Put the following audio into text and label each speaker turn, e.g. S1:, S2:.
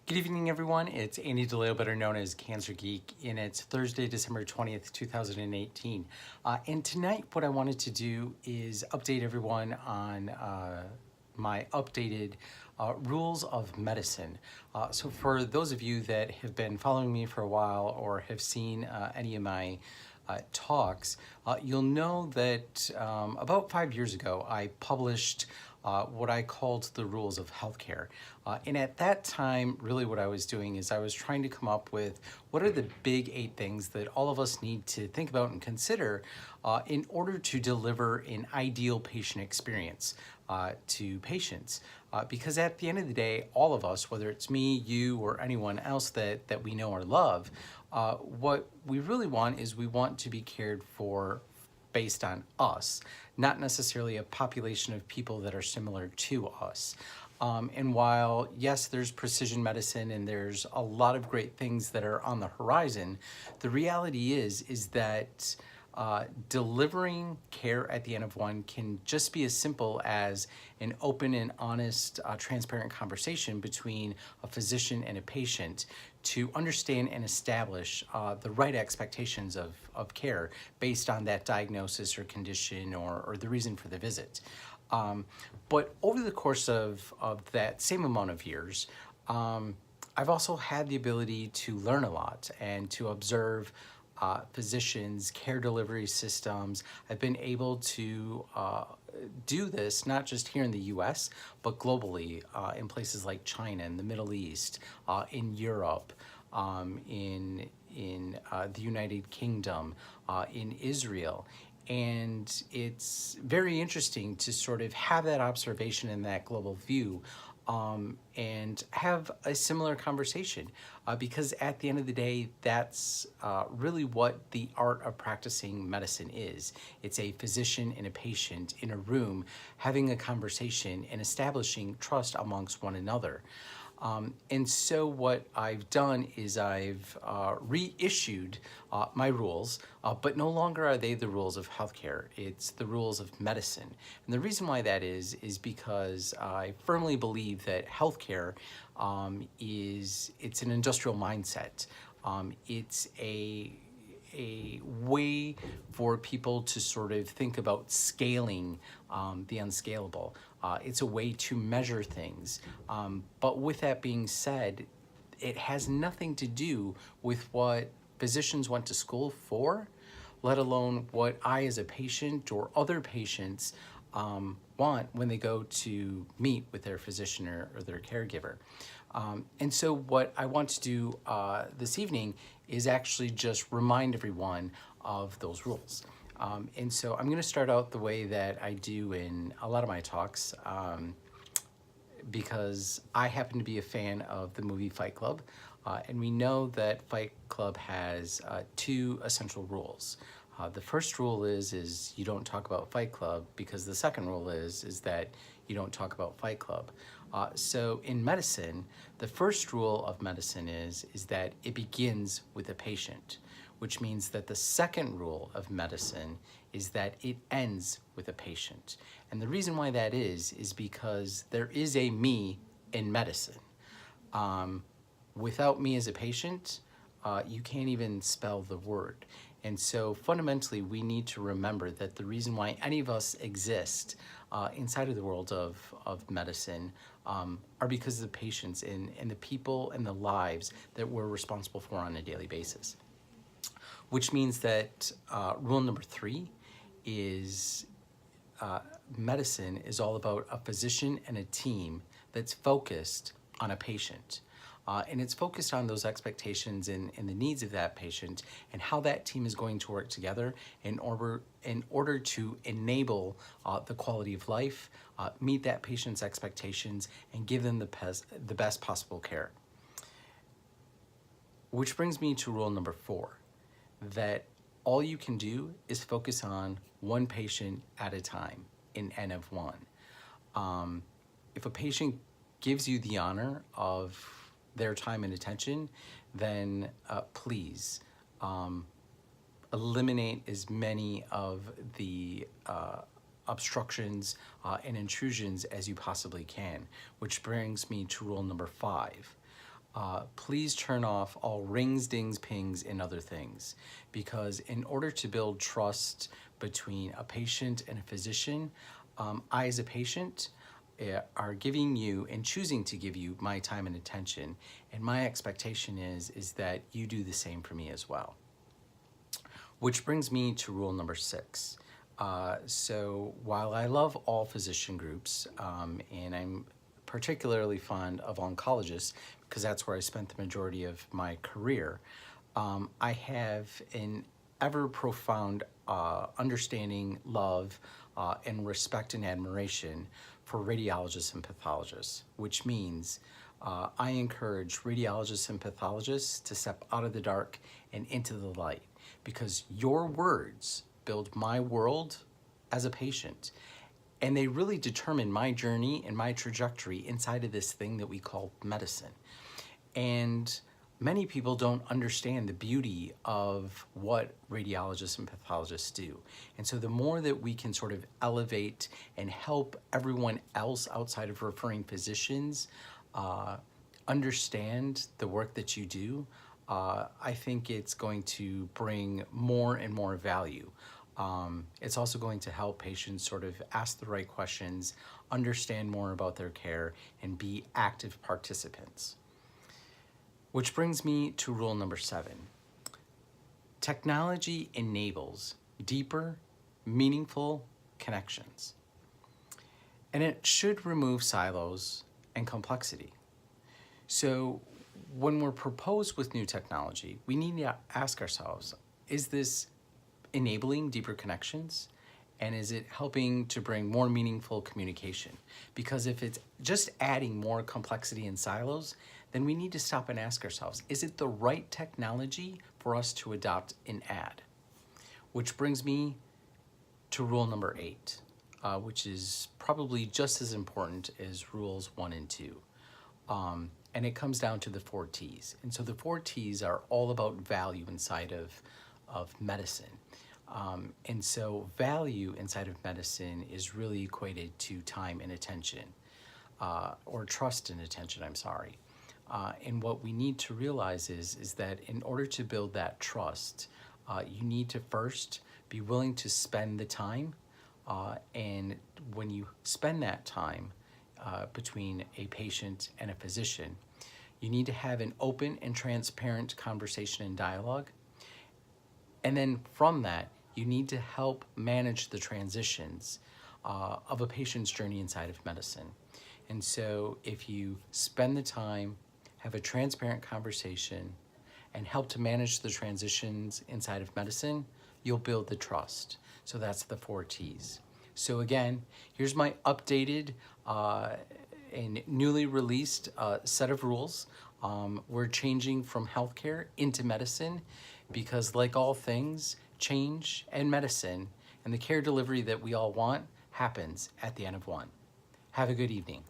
S1: Good evening, everyone. It's Andy DeLeo, better known as Cancer Geek, and it's Thursday, December 20th, 2018. And tonight, what I wanted to do is update everyone on my updated rules of medicine. So for those of you that have been following me for a while or have seen any of my talks, you'll know that about 5 years ago, I published what I called the rules of healthcare. And at that time, really what I was doing is I was trying to come up with what are the big 8 things that all of us need to think about and consider in order to deliver an ideal patient experience to patients. Because at the end of the day, all of us, whether it's me, you, or anyone else that we know or love, what we really want is we want to be cared for based on us, not necessarily a population of people that are similar to us. And while, yes, there's precision medicine and there's a lot of great things that are on the horizon, the reality is that delivering care at the end of one can just be as simple as an open and honest, transparent conversation between a physician and a patient to understand and establish the right expectations of care based on that diagnosis or condition or the reason for the visit. But over the course of that same amount of years, I've also had the ability to learn a lot and to observe physicians, care delivery systems. I've been able to do this not just here in the US, but globally in places like China, in the Middle East, in Europe, in the United Kingdom, in Israel. And it's very interesting to sort of have that observation and that global view and have a similar conversation because at the end of the day, that's really what the art of practicing medicine is. It's a physician and a patient in a room having a conversation and establishing trust amongst one another. And so what I've done is I've reissued my rules, but no longer are they the rules of healthcare. It's the rules of medicine. And the reason why that is because I firmly believe that healthcare it's an industrial mindset. It's a way for people to sort of think about scaling the unscalable. It's a way to measure things. But with that being said, it has nothing to do with what physicians went to school for, let alone what I as a patient or other patients want when they go to meet with their physician or their caregiver. And so what I want to do this evening is actually just remind everyone of those rules. And so I'm going to start out the way that I do in a lot of my talks because I happen to be a fan of the movie Fight Club. And we know that Fight Club has 2 essential rules. The first rule is you don't talk about Fight Club because the second rule is that you don't talk about Fight Club. So in medicine, the first rule of medicine is that it begins with a patient, which means that the second rule of medicine is that it ends with a patient. And the reason why that is because there is a me in medicine. Without me as a patient, you can't even spell the word. And so fundamentally, we need to remember that the reason why any of us exist inside of the world of medicine are because of the patients and the people and the lives that we're responsible for on a daily basis. Which means that rule number 3 is medicine is all about a physician and a team that's focused on a patient. And it's focused on those expectations and the needs of that patient and how that team is going to work together in order to enable the quality of life, meet that patient's expectations, and give them the best possible care. Which brings me to rule number 4, that all you can do is focus on one patient at a time in N of 1. If a patient gives you the honor of their time and attention, then please eliminate as many of the obstructions and intrusions as you possibly can, which brings me to rule number 5. please turn off all rings, dings, pings, and other things. Because in order to build trust between a patient and a physician, I as a patient are giving you and choosing to give you my time and attention. And my expectation is that you do the same for me as well. Which brings me to rule number 6. So while I love all physician groups, and I'm particularly fond of oncologists because that's where I spent the majority of my career, I have an ever profound understanding, love, and respect and admiration for radiologists and pathologists, which means I encourage radiologists and pathologists to step out of the dark and into the light, because your words build my world as a patient, and they really determine my journey and my trajectory inside of this thing that we call medicine. And many people don't understand the beauty of what radiologists and pathologists do. And so the more that we can sort of elevate and help everyone else outside of referring physicians understand the work that you do, I think it's going to bring more and more value. It's also going to help patients sort of ask the right questions, understand more about their care, and be active participants. Which brings me to rule number 7. Technology enables deeper, meaningful connections. And it should remove silos and complexity. So when we're proposed with new technology, we need to ask ourselves, is this enabling deeper connections? And is it helping to bring more meaningful communication? Because if it's just adding more complexity and silos, then we need to stop and ask ourselves, is it the right technology for us to adopt and add? Which brings me to rule number 8, which is probably just as important as rules 1 and 2. And it comes down to the 4 T's. And so the 4 T's are all about value inside of medicine. And so value inside of medicine is really equated to time and attention, or trust and attention, I'm sorry. And what we need to realize is that in order to build that trust, you need to first be willing to spend the time. And when you spend that time between a patient and a physician, you need to have an open and transparent conversation and dialogue. And then from that, you need to help manage the transitions of a patient's journey inside of medicine. And so if you spend the time, have a transparent conversation, and help to manage the transitions inside of medicine, you'll build the trust. So that's the 4 T's. So again, here's my updated and newly released set of rules. We're changing from healthcare into medicine because, like all things, change and medicine and the care delivery that we all want happens at the end of one. Have a good evening.